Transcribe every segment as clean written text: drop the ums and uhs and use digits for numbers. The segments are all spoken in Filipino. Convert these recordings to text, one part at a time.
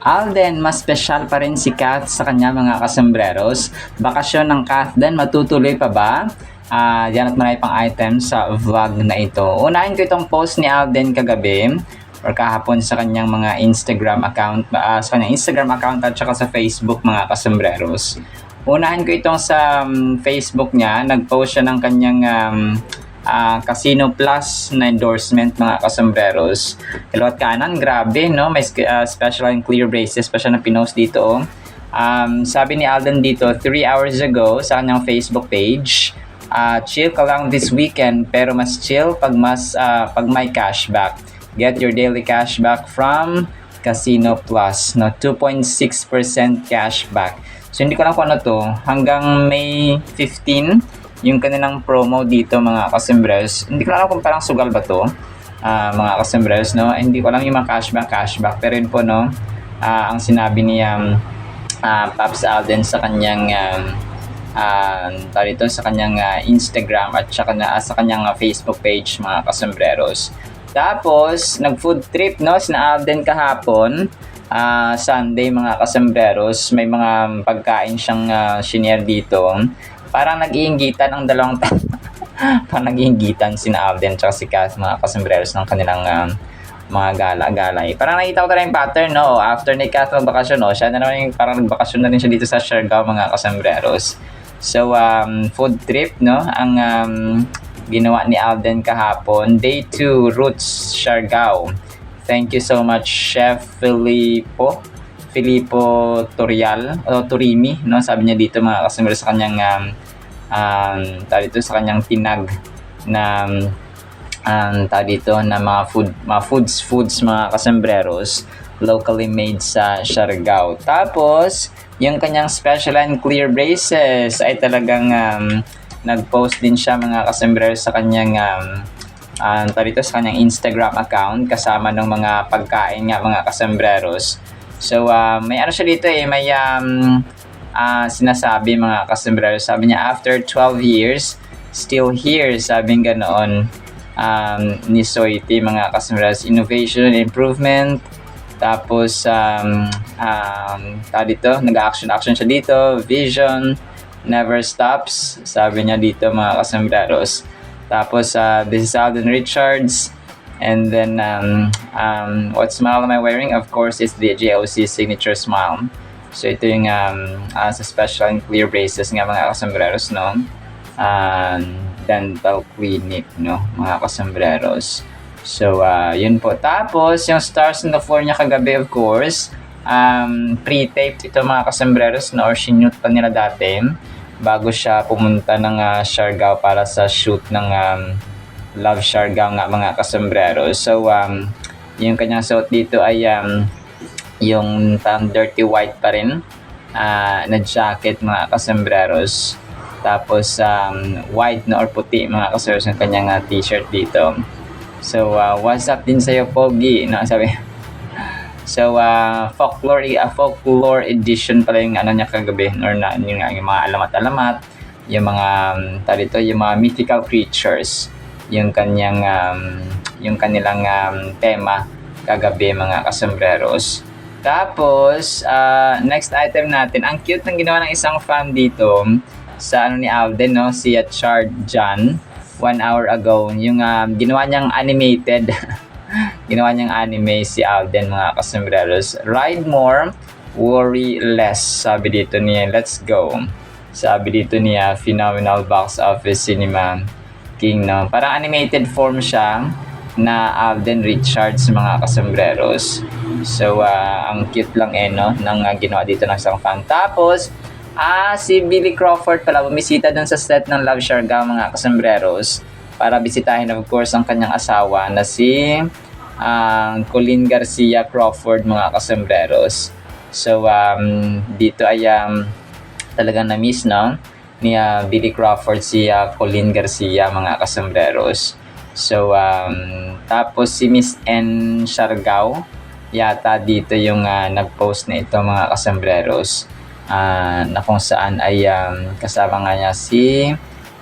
Alden, mas special pa rin si Kath sa kanya mga kasembreros. Bakasyon ng Kath din, matutuloy pa ba? Yan at marami pang items sa vlog na ito. Unahin ko itong post ni Alden kagabi or kahapon sa kanyang mga Instagram account, at saka sa Facebook mga kasembreros. Unahin ko itong sa Facebook niya, nag-post siya ng kanyang Casino Plus na endorsement mga kasembreros. Hello at kanan, grabe no, may special and clear braces pa siya na pinost dito. Sabi ni Alden dito 3 hours ago sa kanyang Facebook page, chill ka lang this weekend pero mas chill pag may cashback. Get your daily cashback from Casino Plus, no, 2.6% cashback. So hindi ko lang kung ano to, hanggang May 15 yung kanilang promo dito mga kasembreros. Hindi ko alam kung parang sugal ba to, mga kasembreros, no? Hindi ko alam yung mga cashback, pero yun po, no, ang sinabi ni Pops Alden sa kanyang sa kanyang Instagram at saka sa kanyang Facebook page mga kasembreros. Tapos nag-food trip, no, sina Alden kahapon, Sunday mga kasembreros. May mga pagkain siyang shinare dito. Parang nag-iinggitan ang dalawang parang nag-iinggitan sina Alden at si Kath mga kasembreros ng kanilang mga gala-galay. Parang nakita ko talaga yung pattern, no? After ni Kath magbakasyon, no? Siya na naman yung parang nagbakasyon na rin siya dito sa Siargao mga kasembreros. So, food trip, no? Ang ginawa ni Alden kahapon. Day 2, Roots Siargao. Thank you so much, Chef Filippo Turimi, no, sabi niya dito mga kasembreros sa kanyang sa kanyang tinag na na mga foods mga kasembreros locally made sa Siargao. Tapos yung kanyang special and clear braces ay talagang nag-post din siya mga kasembreros sa kanyang sa kanyang Instagram account kasama ng mga pagkain nga mga kasembreros. So, may ano siya dito may sinasabi mga kasembreros. Sabi niya, after 12 years, still here, sabi nga ganoon ni Soiti mga kasembreros. Innovation and improvement. Tapos, nag-action siya dito. Vision, never stops, sabi niya dito mga kasembreros. Tapos, this is Alden Richards. And then, what smile am I wearing? Of course, it's the JOC signature smile. So, ito yung sa special and clear braces nga mga kasembreros, no? Dental clinic, no? Mga kasembreros. So, yun po. Tapos, yung stars on the floor niya kagabi, of course, pre-taped ito mga kasembreros, no? Or sinute pa nila dati bago siya pumunta ng Siargao para sa shoot ng Love Siargao nga mga kasembreros. So, yung kanyang suot dito ay yung dirty white pa rin na jacket mga kasembreros. Tapos, white na or puti mga kasembreros yung kanyang t-shirt dito. So, what's up din sa'yo, Pogi? No, sabi. So, folklore edition pala yung ano niya kagabi. Or yung mga alamat-alamat. Yung mga, yung mga mythical creatures. Yung kanilang tema kagabi mga kasembreros. Tapos next item natin, ang cute ng ginawa ng isang fan dito sa ni Alden, no, si Chard John 1 hour ago, yung ginawa niyang animated ginawa niyang anime si Alden mga kasembreros. Ride more, worry less, sabi dito niya. Let's go, sabi dito niya. Phenomenal box office cinema King, no? Parang animated form siya na Alden Richards mga kasembreros. So, ang cute lang no, ng ginawa dito ng isang fan. Tapos, si Billy Crawford pala bumisita dun sa set ng Love Siargao mga kasembreros para bisitahin of course ang kanyang asawa na si Colleen Garcia Crawford mga kasembreros. So, dito ay talagang na-miss, no, ni Billy Crawford si Colleen Garcia mga kasembreros. So, tapos si Miss N. Siargao yata dito yung nag-post na ito mga kasembreros, na kung saan ay kasama nga niya si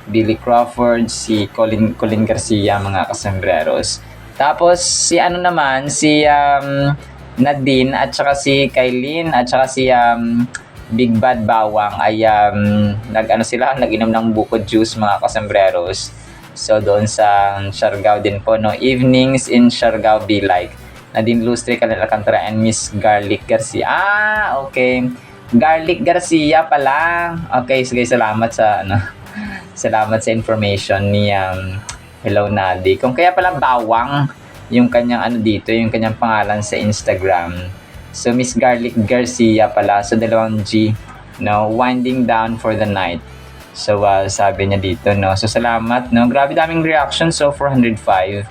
Billy Crawford, si Colleen Garcia mga kasembreros. Tapos si ano naman, si Nadine at saka si Kailin at saka si Big Bad Bawang ay nag-inom ng bukod juice mga kasembreros. So doon sa Siargao din po, no, evenings in Siargao be like. Nadine Lustre, Kalel Alcantara, and Miss Garlic Garcia. Okay. Garlic Garcia pala. Okay, sige, salamat sa salamat sa information ni Hello Nadi. Kung kaya pala Bawang yung kanyang dito, yung kanyang pangalan sa Instagram. So Miss Garlic Garcia pala, so 2 G, no, winding down for the night. So sabi niya dito, no. So salamat, no. Grabe daming reaction, so 405.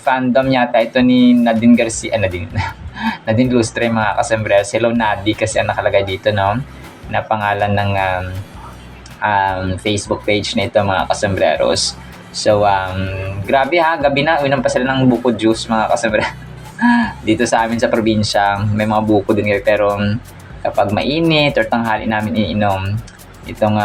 Fandom yata ito ni Nadine Garcia, Nadine Lustre mga kasembreros. Hello Nadi kasi ang nakalagay dito, no, na pangalan ng Facebook page nito mga kasembreros. So, grabe ha, gabi na, uwinan pa sila ng buko juice mga kasembreros. Dito sa amin sa probinsya, may mga buko din kayo, pero kapag mainit or tanghali namin iinom itong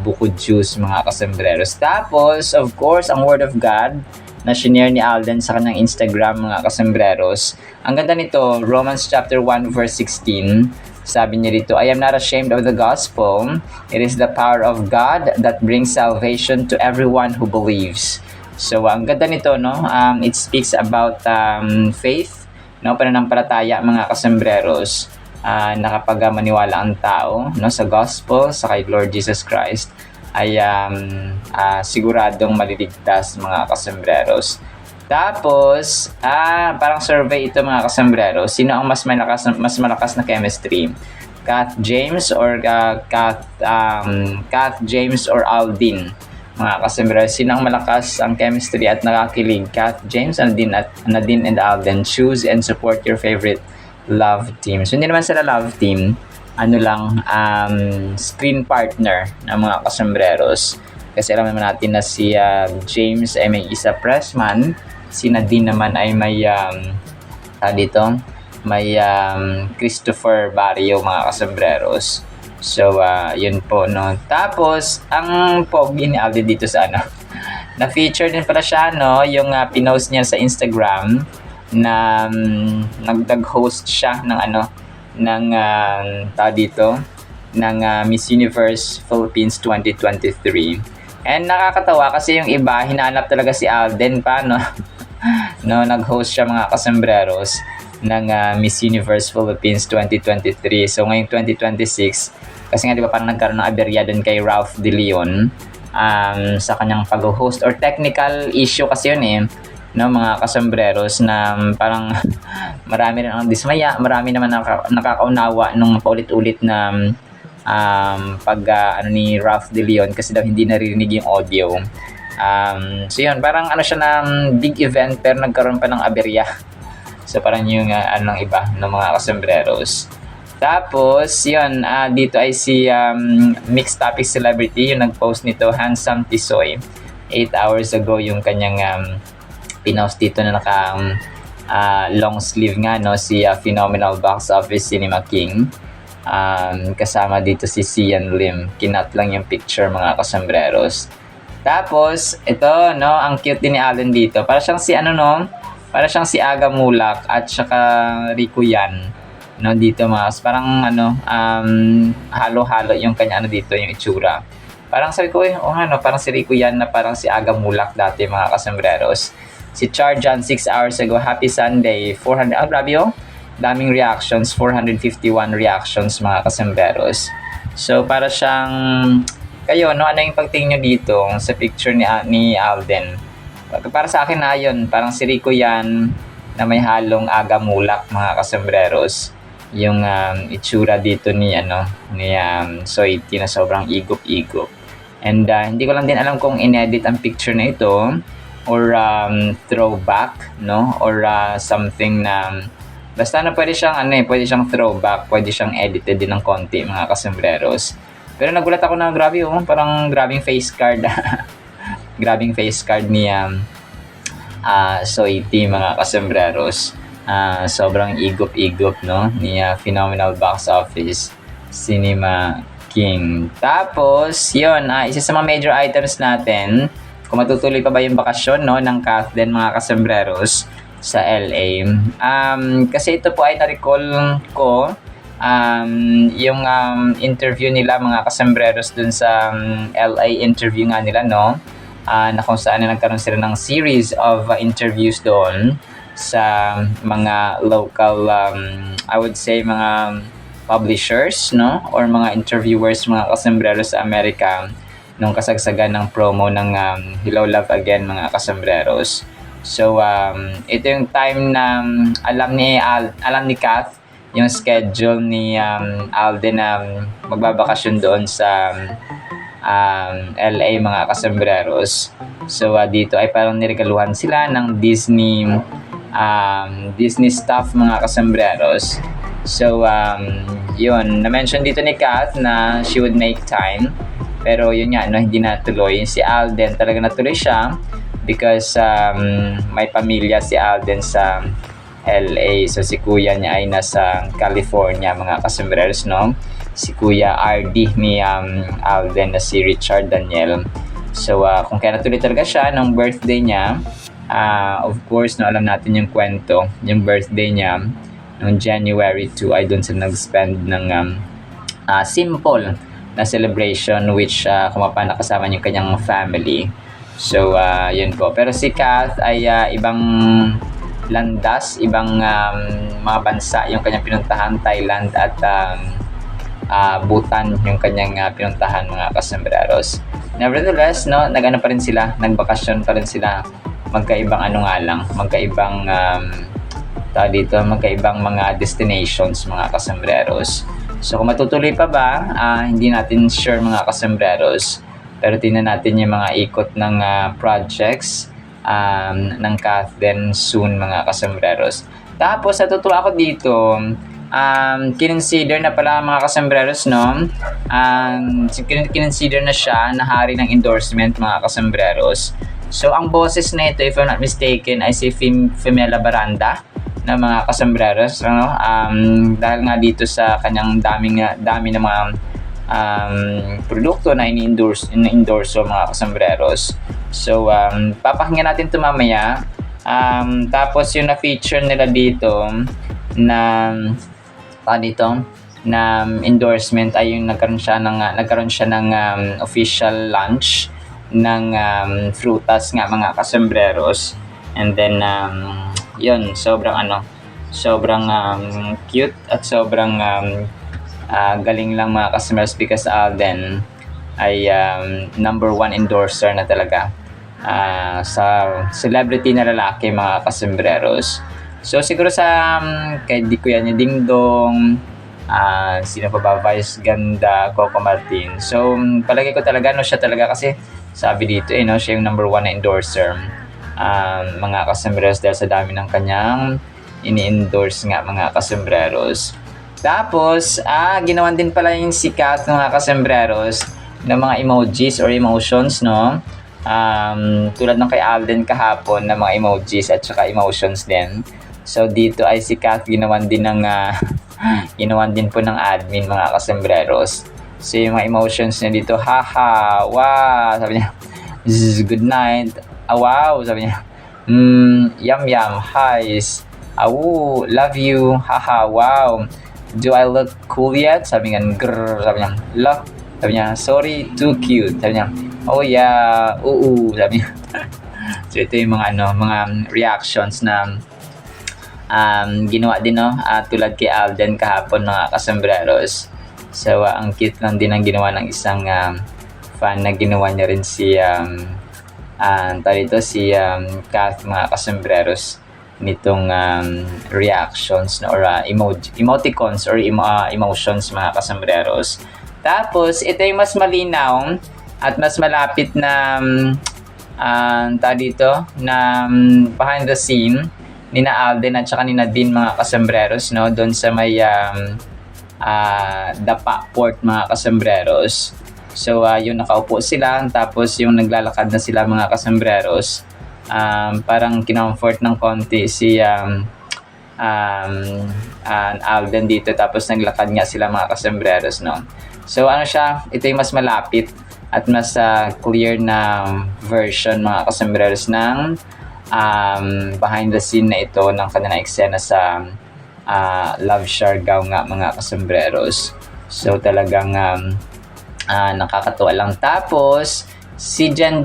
buko juice mga kasembreros. Tapos, of course, ang Word of God na shinare ni Alden sa kanyang Instagram mga kasembreros. Ang ganda nito, Romans chapter 1 verse 16. Sabi niya dito, I am not ashamed of the gospel. It is the power of God that brings salvation to everyone who believes. So, ang ganda nito, no? It speaks about faith, no? Pananampalataya, mga kasembreros, na kapag maniwala ang tao, no, sa gospel, sa kay Lord Jesus Christ, ay siguradong maliligtas, mga kasembreros. Tapos, parang survey ito mga kasembreros. Sino ang mas malakas na chemistry? Kath James or Kath James or Aldin? Mga kasembreros, sino ang malakas ang chemistry at nakakilig? Kath James, Nadine and Alden. Choose and support your favorite love team. So, hindi naman sila love team. Screen partner ng mga kasembreros. Kasi alam naman natin na si James ay may isa freshman. Si Nadine naman ay may Christopher Barrio mga kasembreros. So yun po, no. Tapos ang pogi ni Alden dito sa na-feature din pala siya, no, yung pinost niya sa Instagram na nag-host siya ng ng Miss Universe Philippines 2023. And nakakatawa kasi yung iba, hinanap talaga si Alden pa, no? No, nag-host siya mga kasembreros ng Miss Universe Philippines 2023. So ngayong 2026, kasi nga di ba parang nagkaroon ng aberya din kay Ralph De Leon sa kanyang pag-host, or technical issue kasi yun no, mga kasembreros, na parang marami rin ang dismaya, marami naman nakakaunawa nung paulit-ulit na ni Ralph De Leon kasi daw hindi naririnig yung audio. So yun, parang siya na big event pero nagkaroon pa ng aberya. So parang yung ng iba ng mga kasembreros. Tapos yun, dito ay si Mixed Topic Celebrity yung nag-post nito, Handsome Tisoy. 8 hours ago yung kanyang pinost dito na naka long sleeve nga, no, si Phenomenal Box Office Cinema King. Kasama dito si Sian Lim. Kinat lang yung picture mga kasembreros. Tapos ito, no, ang cute din ni Alden dito. Para siyang si para siyang si Aga Mulak at saka Rico Yan, no, dito mas parang halo-halo yung kanya dito yung itsura. Parang sabi ko parang si Rico Yan na parang si Aga Mulak dati mga kasembreros. Si Charjan 6 hours ago, Happy Sunday, 400, grabe daming reactions, 451 reactions mga kasembreros. So para siyang, kayo, no, ano yung pagtingin nyo dito sa picture ni Alden? Para sa akin yun, parang si Rico Yan na may halong Aga Mulak mga kasembreros. Yung itsura dito ni Soiti na sobrang igop-igop. And hindi ko lang din alam kung inedit ang picture na ito or throwback, no, or something na basta na pwede siyang throwback, pwede siyang edited din ng konti mga kasembreros. Pero nagulat ako na grabe parang grabing face card. Grabing face card ni Soiti mga kasembreros. Sobrang igop-igop, no, ni Phenomenal Box Office Cinema King. Tapos yun, isa sa mga major items natin, kung matutuloy pa ba yung bakasyon, no, ng Kathleen mga kasembreros. sa LA. Kasi ito po ay na-recall ko yung interview nila mga kasembreros dun sa LA interview nga nila, no? Na kung saan nagkaroon sila ng series of interviews doon sa mga local, I would say mga publishers, no? Or mga interviewers, mga kasembreros sa Amerika nung kasagsagan ng promo ng Hello Love Again, mga kasembreros. So, ito yung time na alam ni Kath yung schedule ni Alden na magbabakasyon doon sa LA, mga kasembreros. So, dito ay parang niregaluhan sila ng Disney staff, mga kasembreros. So, yun, na-mention dito ni Kath na she would make time. Pero yun nga, no, hindi natuloy. Si Alden talaga natuloy siya because may pamilya si Alden sa LA. So si kuya niya ay nasa California, mga kasembreros, no? Si Kuya RD ni Alden na si Richard Daniel. So kung kaya natuloy talaga siya nung birthday niya, of course, no, alam natin yung kwento. Yung birthday niya noong January 2 ay doon sila nag-spend ng simple na celebration which kumapana kasama yung kanyang family. So, yun po. Pero si Kath ay ibang landas, ibang mga bansa yung kanyang pinuntahan, Thailand at Bhutan yung kanyang pinuntahan, mga kasembreros. Nevertheless, no, nag-ano pa rin sila, nagbakasyon pa rin sila. Magkaibang magkaibang magkaibang mga destinations, mga kasembreros. So kung matutuloy pa ba, hindi natin sure, mga kasembreros. Pero tingnan natin yung mga ikot ng projects ng Kath then soon, mga kasembreros. Tapos natutuwa ako dito, kinonsider na pala, mga kasembreros, no? Kinonsider na siya na hari ng endorsement, mga kasembreros. So ang boses na ito, if I'm not mistaken, ay si Femela Baranda na, mga kasembreros, ano? Dahil nga dito sa kanyang dami ng mga produkto na ini-endorse, mga kasembreros. So papakinggan natin ito mamaya. Tapos yung na-feature nila dito na endorsement ay yung nagkaroon siya ng official lunch ng frutas nga, mga kasembreros. And then yun, sobrang cute at sobrang galing lang, mga customers, because Alden ay number 1 endorser na talaga sa celebrity na lalaki, mga kasembreros. So siguro sa kay di Kuya niya Ding Dong, sino pa ba, Vice Ganda, Coco Martin. So palagi ko talaga, no, siya talaga, kasi sabi dito no, siya yung number 1 na endorser, mga kasembreros, dahil sa dami ng kanyang ini-endorse nga, mga kasembreros. Tapos ginawan din pala yung sikat, mga kasembreros, ng mga emojis or emotions, no? Tulad ng kay Alden kahapon na mga emojis at saka emotions din. So dito ay si Kath ginawan din po ng admin, mga kasembreros. So yung mga emotions niya dito, haha, wow, sabi niya, good night, wow, sabi niya, yum yum, highs, love you, haha, wow, do I look cool yet? Sabi niya, grrr, sabi niya, look, sabi niya, sorry, too cute, sabi niya, oh yeah, sabi niya. So ito yung mga reactions na ginawa din, no, tulad kay Alden kahapon, mga kasembreros. So ang cute lang din ang ginawa ng isang fan na ginawa niya rin si Kath, mga kasembreros, nitong reactions, no, or emoticons or emotions, mga kasembreros. Tapos ito yung mas malinaw at mas malapit na behind the scene ni na Alden at saka ni Nadine, mga kasembreros, no, doon sa may Dapa Port, mga kasembreros. So yung nakaupo sila, tapos yung naglalakad na sila, mga kasembreros, parang kinomfort ng konti si Alden dito, tapos naglakad nga sila, mga kasembreros, no. So ito yung mas malapit at mas clear na version, mga kasembreros, ng behind the scene na ito ng kanilang eksena sa Love Siargao nga mga kasembreros. So talagang nakakatuwa lang. Tapos si Jen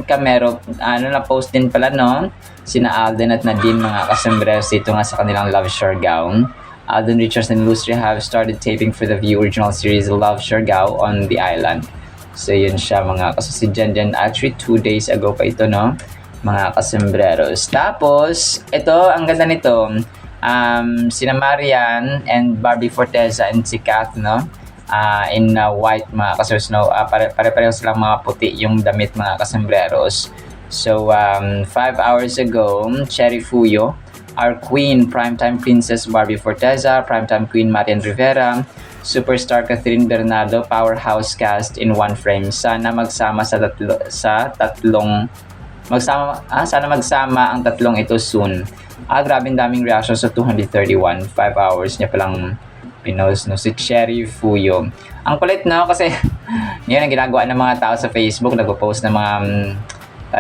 Camero, na-post din pala, no? Sina Alden at Nadine, mga kasembreros, dito nga sa kanilang Love Siargao. Alden Richards and Lustre have started taping for the View original series Love Siargao on the island. So yun siya mga si Jen, actually 2 days ago pa ito, no? Mga kasembreros. Tapos ito, ang ganda nito, sina Marian and Barbie Forteza and si Kath, no? In white, mga kasembreros, no? Pare-pareho silang mga puti yung damit, mga kasembreros. So 5 hours ago, Cherry Fuyo, our queen, primetime princess Barbie Forteza, primetime queen Marian Rivera, superstar Catherine Bernardo, powerhouse cast in one frame. Sana magsama sana magsama ang tatlong ito soon. Grabe daming reactions sa 231. 5 hours niya palang pinost, no, si Cherry Fuyo. Ang kulit, no, kasi yun ang ginagawa ng mga tao sa Facebook, nagpo-post ng mga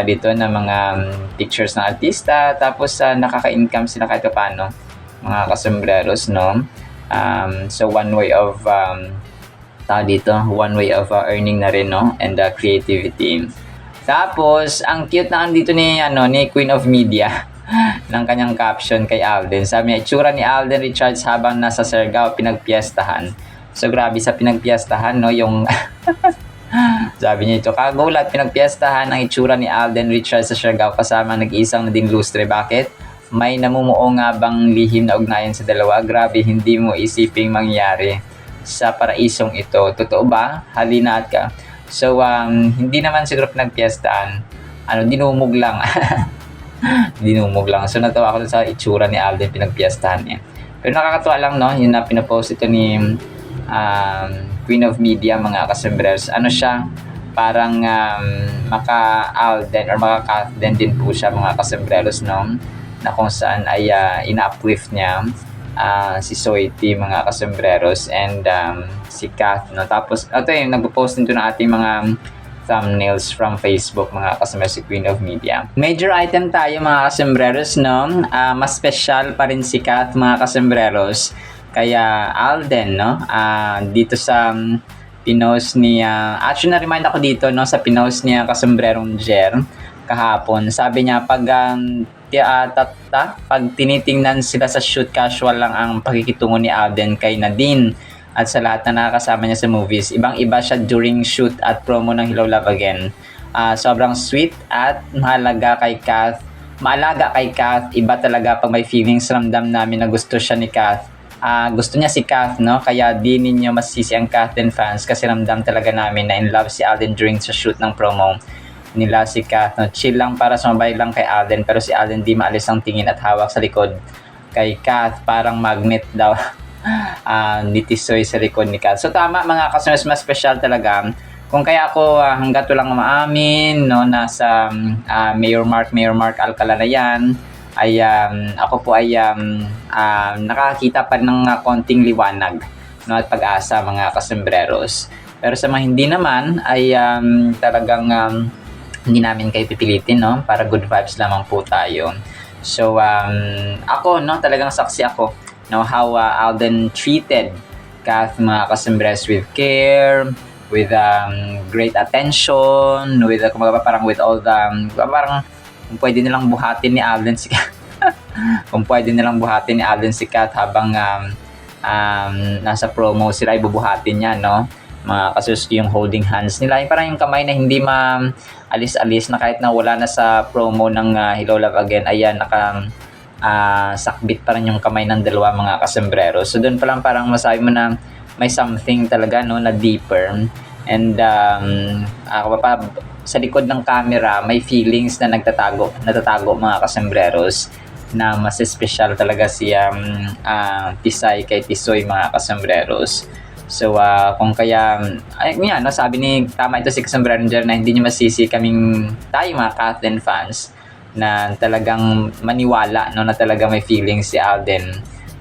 dito na mga pictures ng artista, tapos nakaka-income sila kahit paano, mga kasembreros, no. So one way of earning na rin, no, and creativity. Tapos ang cute na dito ni Queen of Media ng kanyang caption kay Alden. Sabi niya, itsura ni Alden Richards habang nasa Siargao pinagpiestahan. So grabe sa pinagpiestahan, no, yung sabi niya ito, kagulat, pinagpiestahan ang itsura ni Alden Richards sa Siargao kasama nag-iisang Nadine Lustre. Bakit? May namumuo nga bang lihim na ugnayan sa dalawa? Grabe, hindi mo isiping mangyari sa paraisong ito. Totoo ba? Halina at ka. So, hindi naman siguro pinagpiestahan. Dinumog lang. Dinumog lang. So, natawa ako sa itsura ni Alden, pinagpiestahan niya. Pero nakakatuwa lang, no? Yun na pinapost ito ni Queen of Media, mga kasembreros. Siya, parang maka-Alden or maka-Kathden din po siya, mga kasembreros, no? Na kung saan ay ina-uplift niya si Soiti, mga kasembreros, and si Kath, no? Tapos ito yung nagpo-post nito ng ating mga thumbnails from Facebook, mga kasembreros, si Queen of Media. Major item tayo, mga kasembreros, no? Mas special pa rin si Kath, mga kasembreros, kaya Alden, no? Dito sa pinost niya, actually na-remind ako dito, no, sa pinost niya kasombrerong Jer kahapon. Sabi niya, pag tinitingnan sila sa shoot, casual lang ang pakikitungo ni Alden kay Nadine at sa lahat na nakakasama niya sa movies. Ibang-iba siya during shoot at promo ng Hello Love Again. Sobrang sweet at maalaga kay Kath. Iba talaga pag may feelings, ramdam namin na gusto siya ni Kath. Gusto niya si Kath, no? Kaya di ninyo masisi ang Kathden fans kasi ramdam talaga namin na in love si Alden during sa shoot ng promo nila si Kath, no? Chill lang para sumabay lang kay Alden, pero si Alden di maalis ang tingin at hawak sa likod kay Kath, parang magnet daw ni Tisoy sa likod ni Kath. So tama, mga kasama, mas special talaga. Kung kaya ako hanggat walang maamin, no, nasa Mayor Mark Alcala na yan, ay ako po ay nakakita pa ng konting liwanag, no, at pag-asa, mga kasembreros. Pero sa mga hindi naman ay talagang hindi namin kayo pipilitin, no, para good vibes lamang po tayo. So ako, no, talagang saksi ako, no, how Alden treated Kath, mga kasembreros, with care, with great attention, with parang with all the parang kung pwede nilang buhatin ni Alden si Kath. Kung pwede nilang buhatin ni Alden si Kath habang nasa promo sila, ibubuhatin niya, no? Mga kasus, yung holding hands nila, yung parang yung kamay na hindi ma-alis-alis, na kahit na wala na sa promo ng Hello Love Again, ayan, sakbit pa rin yung kamay ng dalawa, mga kasombrero. So doon pa lang parang masabi mo na may something talaga, no, na deeper. And sa likod ng camera may feelings na natatago, mga kasembreros, na mas special talaga si Tisay kay Tisoy, mga kasembreros. So kung kaya sabi ni tama ito si Kasombrero na hindi niyo masisi tayo mga Kathden fans na talagang maniwala, no, na talaga may feelings si Alden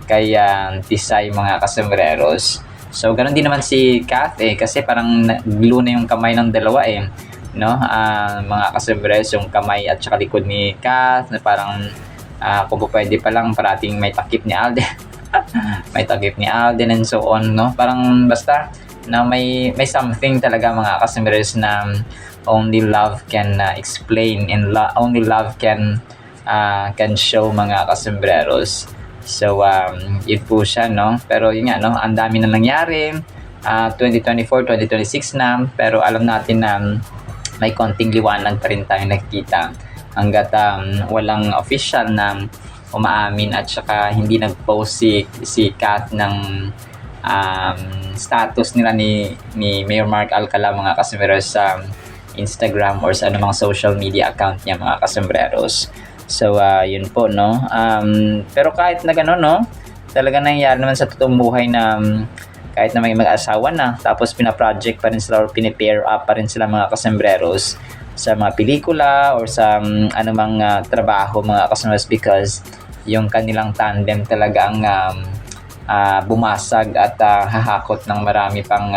kay Tisay, mga kasembreros. So, ganoon din naman si Kath, kasi parang glue na yung kamay ng dalawa, no? Mga kasembreros, yung kamay at saka likod ni Kath na parang kung po pwede pa lang parating may takip ni Alden. May takip ni Alden and so on, no? Parang basta na may something talaga mga kasembreros na only love can explain and only love can show mga kasembreros. So yun po siya, no? Pero yun nga, no? Ang dami na nangyari. 2024, 2026 na, pero alam natin na may konting liwanag pa rin tayo nakikita hanggat walang official na umaamin at saka hindi nag-post si Kath ng status nila ni Mayor Mark Alcala mga kasembreros sa Instagram or sa anumang social media account niya mga kasembreros. So yun po, no? Pero kahit na gano'n, no? Talaga nangyayari naman sa totoong buhay na kahit na may mag-asawa na, tapos pina-project pa rin sila or pini-pair up pa rin sila mga kasembreros sa mga pelikula or sa anumang trabaho mga kasembreros because yung kanilang tandem talaga ang bumasag at hahakot ng marami pang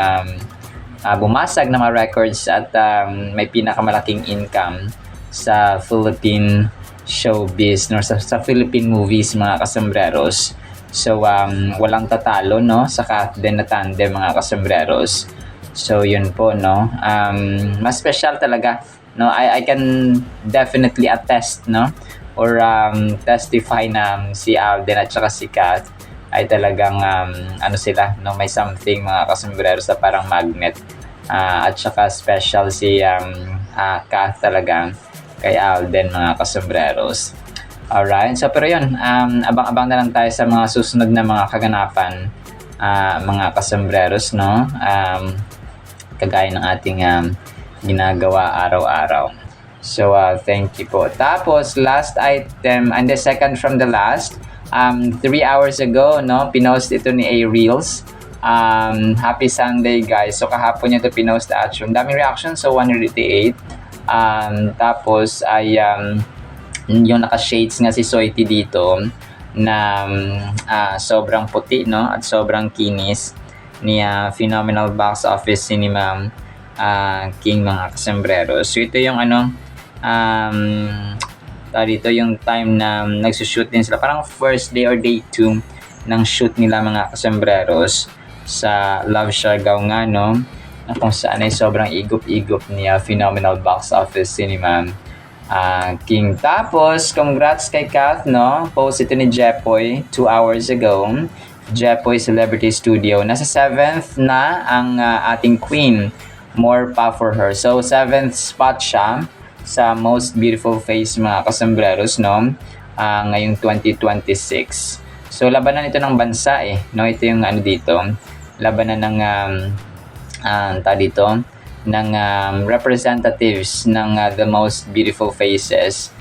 bumasag na mga records at may pinakamalaking income sa Philippine showbiz no, sa Philippine movies mga kasembreros. So walang tatalo, no, sa Kath din na tandem mga kasembreros. So yun po, no, mas special talaga, no. I can definitely attest, no, or testify na si Alden at saka si Kath ay talagang ano sila, no, may something mga kasembreros na parang magnet. At saka special si Kath talaga kay Alden mga kasembreros. Alright, so pero yun, abang-abang na lang tayo sa mga susunod na mga kaganapan mga kasembreros, no? Kagaya ng ating ginagawa araw-araw. So thank you po. Tapos last item, and the second from the last, 3 hours ago, no, pinost ito ni A-Reels. Happy Sunday guys. So kahapon niya ito pinost at yung daming reaction, so 188. Tapos ay yung naka-shades nga si Soiti dito na sobrang puti, no, at sobrang kinis ni Phenomenal Box Office Cinema King mga kasembreros. So ito yung dito yung time na nagsushoot din sila, parang first day or day 2 ng shoot nila mga kasembreros sa Love Siargao nga, no, na kung saan ay sobrang igop-igop ni Phenomenal Box Office Cinema King. Tapos congrats kay Kath, no, post ito ni Jepoy 2 hours ago. Jepoy Celebrity Studio, nasa 7th na ang ating queen, more pa for her. So 7th spot siya sa most beautiful face mga kasembreros, no, ngayong 2026. So labanan ito ng bansa no, ito yung dito, labanan ng dito ng representatives ng the most beautiful faces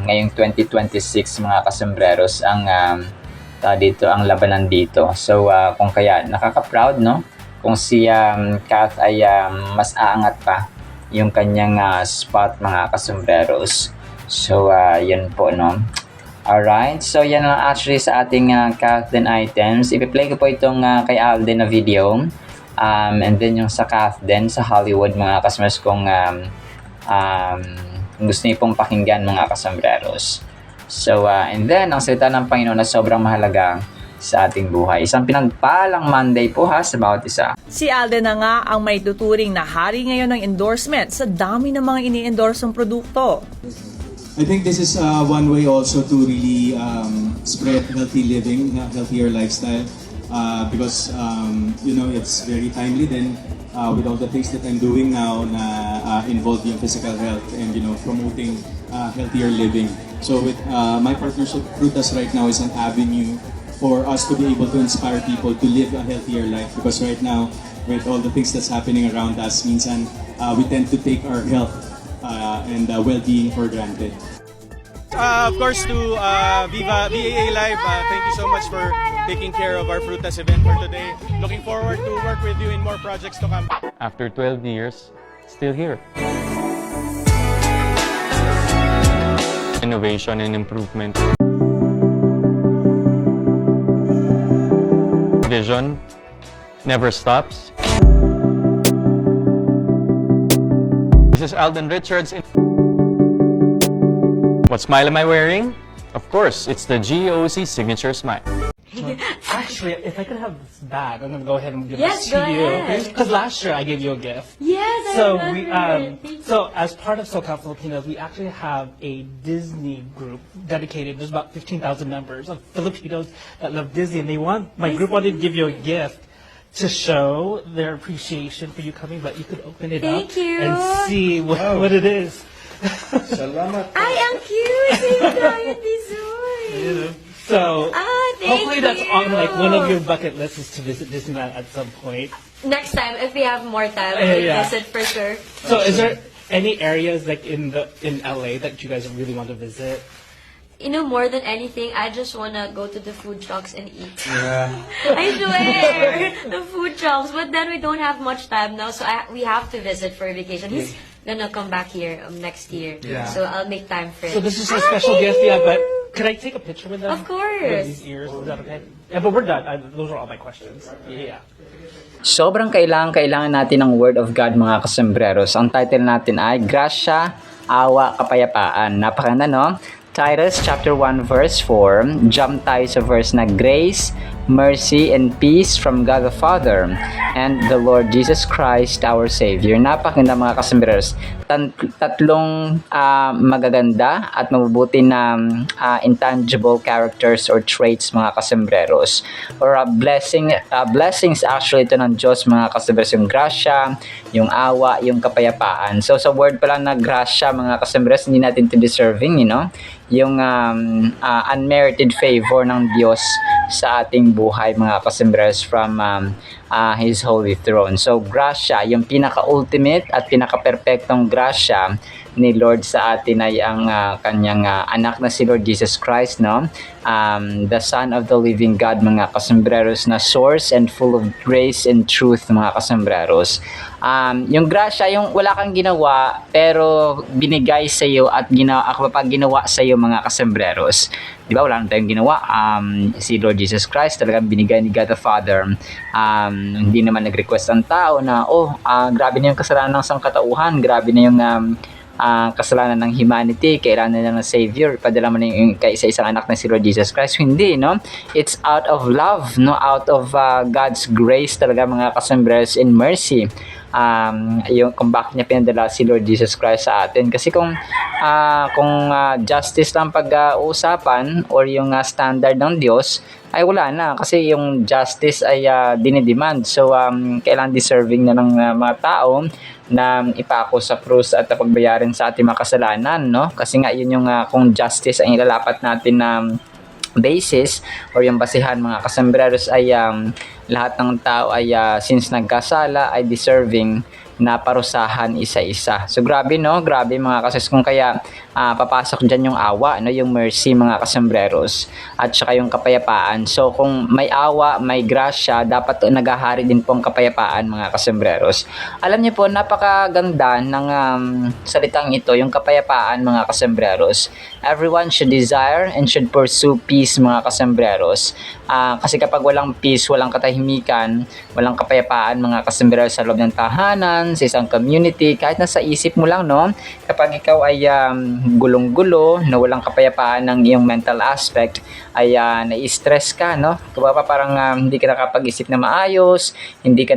ngayong 2026 mga kasembreros ang dito ang labanan dito. So kung kaya nakaka-proud, no, kung si Kath ay mas aangat pa yung kanyang spot mga kasembreros. So yun po, no. Alright, so yan lang actually sa ating Kath din items. Ipi-play ko po itong kay Alden na video. And then yung sa Kath din sa Hollywood mga kasembreros kung gusto niyo pong pakinggan mga kasembreros. So and then ang salita ng Panginoon na sobrang mahalaga sa ating buhay. Isang pinagpalang Monday po sa bawat isa. Si Alden na nga ang may tuturing na hari ngayon ng endorsement sa dami ng mga ini-endorsong produkto. I think this is one way also to really spread healthy living, healthier lifestyle. Because it's very timely then with all the things that I'm doing now na involve yung physical health and promoting healthier living. So with my partnership Frutas right now is an avenue for us to be able to inspire people to live a healthier life, because right now with all the things that's happening around us, minsan we tend to take our health and well-being for granted. Of course, to Viva VAA Live, thank you so much for taking care of our Frutas event for today. Looking forward to work with you in more projects to come. After 12 years, still here. Innovation and improvement. Vision never stops. This is Alden Richards. What smile am I wearing? Of course, it's the GOC signature smile. Actually, if I could have this bag, I'm gonna go ahead and give Yes, this go to you. ahead. Because last year I gave you a gift. Yes, So I we, remember. Thank you. so as part of SoCal Filipinos, we actually have a Disney group dedicated. There's about 15,000 members of Filipinos that love Disney, and my group wanted to give you a gift to show their appreciation for you coming. But you could open it Thank up you. and see what it is. Ay, ang cute! Yung Brian Bisoy! So Thank hopefully that's you. on like one of your bucket lists is to visit Disneyland at some point. Next time, if we have more time, Yeah, we'll yeah. visit for sure. So is there any areas like in LA that you guys really want to visit? You know, more than anything, I just wanna go to the food trucks and eat. I swear! The food trucks. But then we don't have much time now, so we have to visit for a vacation. He's gonna come back here next year. Yeah. So I'll make time for it. So this is a special gift, yeah. But can I take a picture with them? Of course. With these ears, is that okay? Yeah, but we're done. Those are all my questions. Yeah. Sobrang kailangan natin ng Word of God, mga kasembreros. Ang title natin ay Grasya, Awa, Kapayapaan. Napakaganda, no? Titus chapter 1 verse 4. Jump tayo sa verse na grace, mercy, and peace from God the Father and the Lord Jesus Christ our Savior. Napakaganda, mga kasembreros. Tatlong magaganda at mabubuti na intangible characters or traits, mga kasembreros, or blessings actually ito ng Diyos, mga kasembreros. Yung grasya, yung awa, yung kapayapaan. So sa word pala na grasya, mga kasembreros, hindi natin ito deserving, you know, yung unmerited favor ng Diyos sa ating buhay, mga kasembreros, from His holy throne. So grasya, yung pinaka-ultimate at pinaka-perfectong grasya ni Lord sa atin ay ang kanyang anak na si Lord Jesus Christ, no? The Son of the living God, mga kasembreros, na source and full of grace and truth, mga kasembreros. Yung grasya, yung wala kang ginawa pero binigay sa iyo at ginawa sa iyo, mga kasembreros. Di ba, wala nang tayong ginawa. Si Lord Jesus Christ talagang binigay ni God the Father. Hindi naman nag-request ang tao na, grabe na yung kasalanan ng sangkatauhan, grabe na yung kasalanan ng humanity, kailangan na ng Savior, padala mo na yung kaisa-isang anak na si Lord Jesus Christ. Hindi, no? It's out of love, no? Out of God's grace talaga, mga kasembreros, in mercy. Yung kung bakit niya pinadala si Lord Jesus Christ sa atin. Kasi kung justice lang pag-uusapan or yung standard ng Diyos, ay wala na, kasi yung justice ay dinidemand. So kailangan deserving na ng mga tao na ipako sa krus at pagbayarin sa ating mga kasalanan, no? Kasi nga yun yung kung justice ang ilalapat natin na basis or yung basihan, mga kasembreros, ay lahat ng tao ay since nagkasala ay deserving na parusahan isa-isa. So grabe, no? Grabe, mga kases, kung kaya papasok dyan yung awa, no? Yung mercy, mga kasembreros, at saka yung kapayapaan. So kung may awa, may grasya, dapat naghahari din po ang kapayapaan, mga kasembreros. Alam niyo po, napakaganda ng salitang ito, yung kapayapaan, mga kasembreros. Everyone should desire and should pursue peace, mga kasembreros. Kasi kapag walang peace, walang katahimikan, walang kapayapaan, mga kasembreros, sa loob ng tahanan, sa isang community, kahit nasa isip mo lang, no? Kapag ikaw ay gulong-gulo, na walang kapayapaan ng iyong mental aspect, ay nai-stress ka, no? Kapag parang hindi ka nakapag-isip na maayos, hindi ka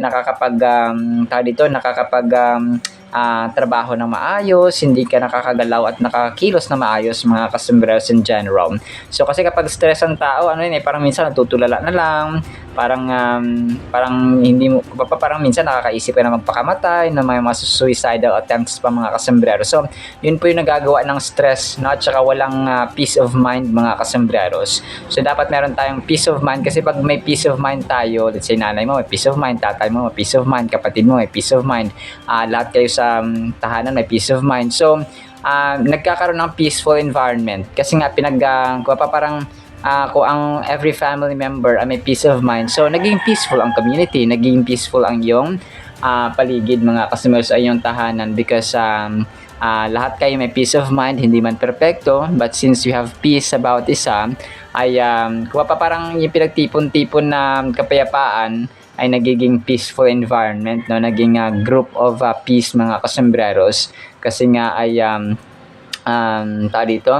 trabaho ng maayos, hindi ka nakakagalaw at nakakilos na maayos, mga kasembreros, in general. So kasi kapag stress ang tao, parang minsan natutulala na lang, parang minsan nakakaisip ka na magpakamatay, na may mga suicidal attempts pa, mga kasembreros. So yun po yung nagagawa ng stress, no? At saka walang peace of mind, mga kasembreros. So dapat meron tayong peace of mind, kasi pag may peace of mind tayo, let's say nanay mo may peace of mind, tatay mo may peace of mind, kapatid mo may peace of mind, lahat kayo sa tahanan may peace of mind. So nagkakaroon ng peaceful environment, kasi nga kung ang every family member ay may peace of mind, so naging peaceful ang community, naging peaceful ang iyong paligid, mga kasembreros, ay yung tahanan, because lahat kayo may peace of mind, hindi man perfecto, but since you have peace about isa, ay parang yung pinagtipon-tipon na kapayapaan ay nagiging peaceful environment, no? Naging group of peace mga kasembreros, kasi nga ay tawag dito,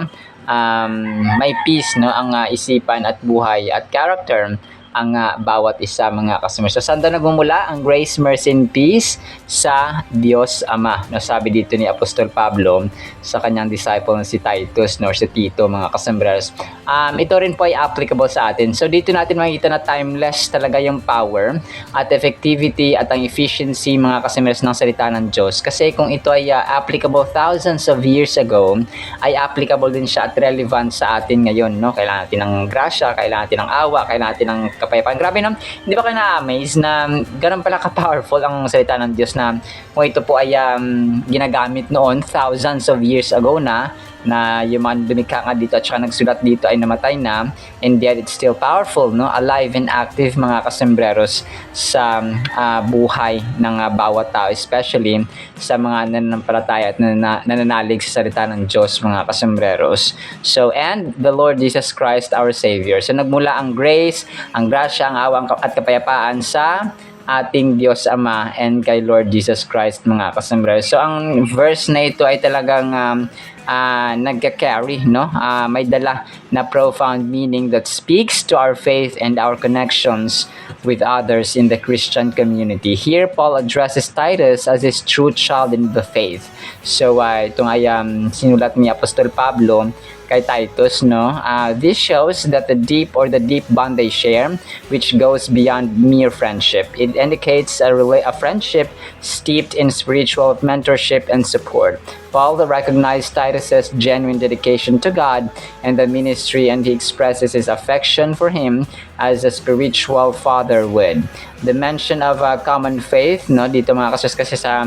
may peace, no, ang isipan at buhay at character ang bawat isa mga kasembreros. So saan daw nagmumula ang grace, mercy, and peace? Sa Diyos Ama, no? Sabi dito ni Apostol Pablo sa kanyang disciple na si Titus, no, si Tito mga kasembreros. Ito rin po ay applicable sa atin. So dito natin makikita na timeless talaga yung power at effectivity at ang efficiency mga kasembreros ng salita ng Diyos. Kasi kung ito ay applicable thousands of years ago, ay applicable din siya at relevant sa atin ngayon, no? Kailangan natin ng grasya, kailangan natin ng awa, kailangan natin ng kapayapaan. Grabe, no? Hindi ba kayo na-amaze na ganun pala ka-powerful ang salita ng Diyos, na kung ito po ay ginagamit noon thousands of years ago na yung mga dumikha nga dito at saka nagsulat dito ay namatay na, and yet it's still powerful, no? Alive and active mga kasembreros sa buhay ng bawat tao, especially sa mga nananampalataya at nananalig sa salita ng Diyos mga kasembreros. So, and the Lord Jesus Christ our Savior. So nagmula ang grace, ang grasya, ang awa at kapayapaan sa ating Diyos Ama and kay Lord Jesus Christ mga kasembreros. So ang verse na ito ay talagang nagka-carry, no? May dala na profound meaning that speaks to our faith and our connections with others in the Christian community. Here, Paul addresses Titus as his true child in the faith. So, itong ay sinulat ni Apostol Pablo kay Titus, no? This shows that the deep bond they share, which goes beyond mere friendship. It indicates a friendship steeped in spiritual mentorship and support. Paul recognized Titus's genuine dedication to God and the ministry, and he expresses his affection for him as a spiritual father would. The mention of common faith, no? Dito mga kasus, kasi sa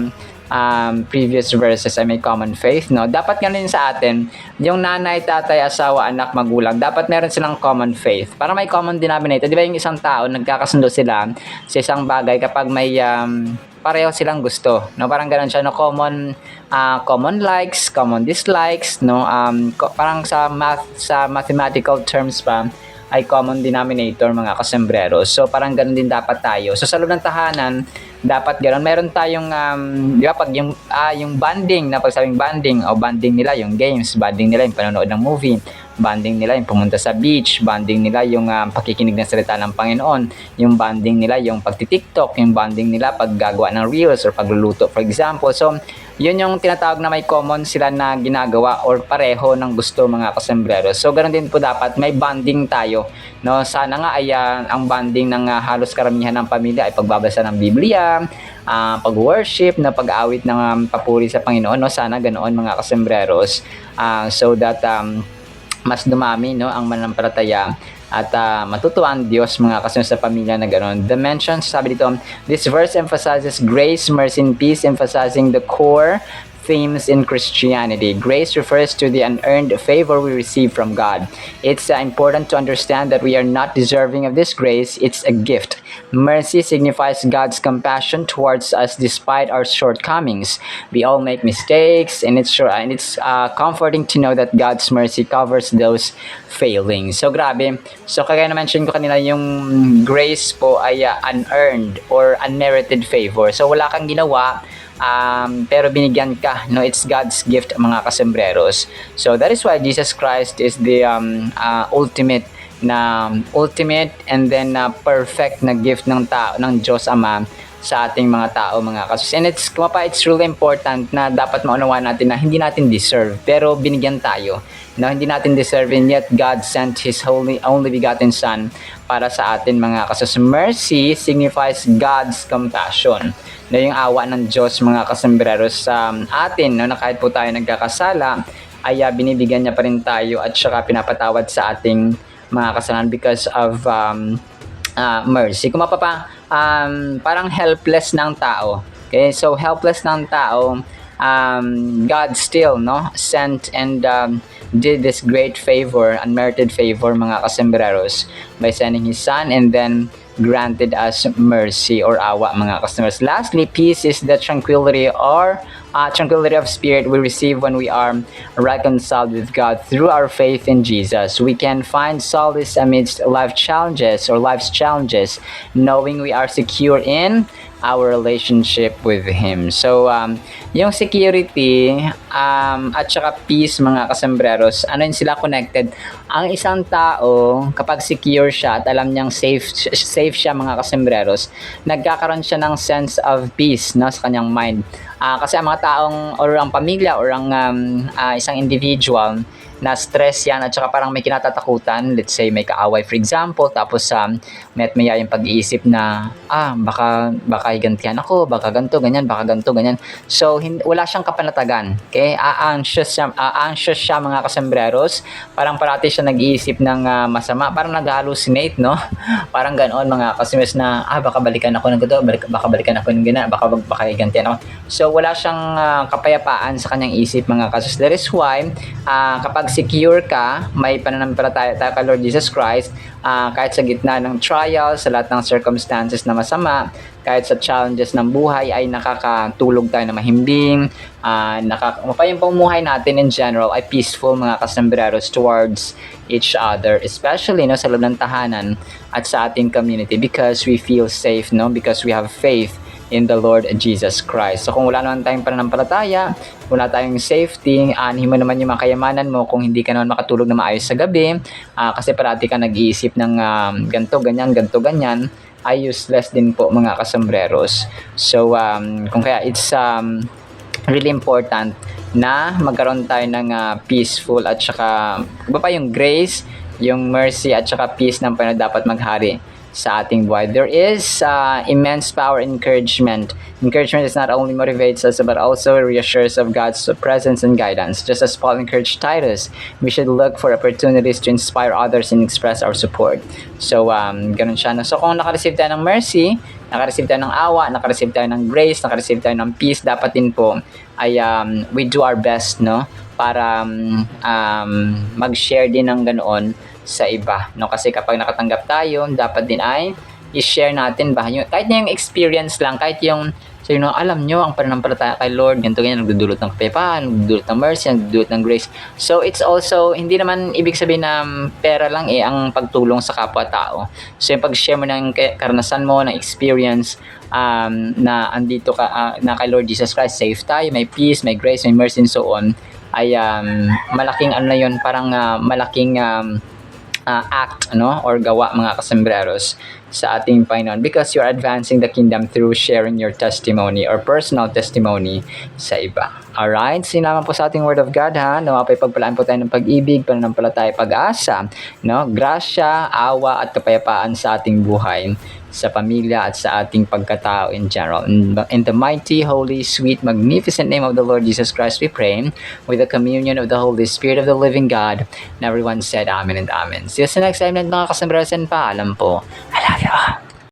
previous verses ay may common faith, no? Dapat ganun sa atin, yung nanay, tatay, asawa, anak, magulang, dapat meron silang common faith para may common denominator. Di ba yung isang tao, nagkakasundo sila sa isang bagay kapag may pareho silang gusto, no? Parang ganun siya, no? Common likes, common dislikes, no? Parang sa mathematical terms pa ay common denominator mga kasembreros. So parang ganun din dapat tayo. So sa loob ng tahanan, dapat ganoon. Meron tayong di ba, pag yung bonding, na pagsabing bonding, o bonding nila yung games, bonding nila yung panonood ng movie, bonding nila yung pumunta sa beach, bonding nila yung pakikinig ng salita ng Panginoon, yung bonding nila yung pagti-TikTok, yung bonding nila paggagawa ng reels or pagluluto, for example. So yun yung tinatawag na may common sila na ginagawa or pareho ng gusto mga kasembreros. So ganoon din po dapat may bonding tayo, no? Sana nga ay ang bonding ng halos karamihan ng pamilya ay pagbabasa ng Biblia, pag-worship, na pag-awit ng papuri sa Panginoon, no? Sana ganoon mga kasembreros, so that mas dumami, no, ang mananampalataya at matutuwa ang Diyos mga kasunod sa pamilya na gano'n. The mention, sabi dito, this verse emphasizes grace, mercy, and peace, emphasizing the core themes in Christianity. Grace refers to the unearned favor we receive from God. It's important to understand that we are not deserving of this grace. It's a gift. Mercy signifies God's compassion towards us despite our shortcomings. We all make mistakes, and it's comforting to know that God's mercy covers those failings. So grabe. So kaya na-mention ko kanina, yung grace po ay unearned or unmerited favor. So wala kang ginawa, pero binigyan ka, no? It's God's gift mga kasembreros. So that is why Jesus Christ is the ultimate and then perfect na gift ng tao, ng Diyos Ama sa ating mga tao mga kasus. And it's really important na dapat maunawaan natin na hindi natin deserve, pero binigyan tayo, no? Hindi natin deserve, and yet God sent His only begotten Son para sa atin mga kasus. Mercy signifies God's compassion, na yung awa ng Diyos mga kasembreros sa atin, no? Na kahit po tayo nagkakasala ay binibigyan niya pa rin tayo at saka pinapatawad sa ating mga kasalanan because of mercy. Kung parang helpless ng tao. Okay, so helpless ng tao, God still, no, sent and did this great favor, unmerited favor mga kasembreros, by sending His Son and then granted us mercy or awa mga customers. Lastly, peace is the tranquility or tranquility of spirit we receive when we are reconciled with God through our faith in Jesus. We can find solace amidst life's challenges, knowing we are secure in our relationship with Him. So, yung security at saka peace, mga kasembreros, ano yun sila connected? Ang isang tao, kapag secure siya at alam niyang safe siya, mga kasembreros, nagkakaroon siya ng sense of peace, no, sa kanyang mind. Kasi ang mga taong, or ang pamilya, or ang isang individual, na stress yan at saka parang may kinatatakutan, let's say may kaaway for example, tapos maya yung pag-iisip na baka higantihan ako, baka ganto ganyan, so wala siyang kapanatagan, okay? Anxious siya, mga kasembreros, parang parati siya nag-iisip ng masama, parang nag-hallucinate, no? Parang ganoon, mga kasembreros, na baka balikan ako ng ganito, baka balikan ako ng ganyan, baka higantihan ako. So wala siyang kapayapaan sa kanyang isip, mga kasembreros. That is why kapag secure ka, may pananampalataya tayo kay Lord Jesus Christ, kahit sa gitna ng trials, sa lahat ng circumstances na masama, kahit sa challenges ng buhay, ay nakakatulog tayo na mahimbing, yung pamumuhay natin in general ay peaceful, mga kasembreros, towards each other, especially, no, sa loob ng tahanan at sa ating community, because we feel safe, no, because we have faith in the Lord Jesus Christ. So kung wala naman tayong pananampalataya, wala tayong safety, anhin mo naman yung mga kayamanan mo kung hindi ka naman makatulog na maayos sa gabi, kasi parati ka nag-iisip ng ganto ganyan, ay useless din po, mga kasembreros. So kung kaya it's really important na magkaroon tayo ng peaceful at saka iba pa yung grace, yung mercy at saka peace ng Panginoon dapat maghari sa ating buhay. There is immense power in encouragement. Encouragement is not only motivates us but also reassures of God's presence and guidance. Just as Paul encouraged Titus, we should look for opportunities to inspire others and express our support. So, ganun siya. So, kung nakareceive tayo ng mercy, nakareceive tayo ng awa, nakareceive tayo ng grace, nakareceive tayo ng peace, dapat din po ay we do our best, no? Para mag-share din ng ganoon sa iba, no? Kasi kapag nakatanggap tayo, dapat din ay i-share natin ba yung, kahit na yung experience lang, kahit yung alam nyo, ang pananampalataya kay Lord, ganito ganyan, nagdudulot ng kapayapaan, nagdudulot ng mercy, nagdudulot ng grace. So it's also, hindi naman ibig sabihin na pera lang ang pagtulong sa kapwa-tao. So yung pag-share mo ng karanasan mo, ng experience, na andito ka, na kay Lord Jesus Christ, safe tayo, may peace, may grace, may mercy, and so on, ay malaking ano na yun, parang malaking act, no, or gawa, mga kasembreros, sa ating Panginoon, because you're advancing the kingdom through sharing your testimony or personal testimony sa iba. Alright, sinaman po sa ating Word of God, ha, nawapay pagpalaan po tayo ng pag-ibig, pananampalataya, pag-asa, no, grasya, awa at kapayapaan sa ating buhay, sa pamilya at sa ating pagkatao in general. In the mighty, holy, sweet, magnificent name of the Lord Jesus Christ we pray, with the communion of the Holy Spirit of the living God, and everyone said Amen and Amen. See you sa next time, mga kasembreros, and paalam po. I love you all.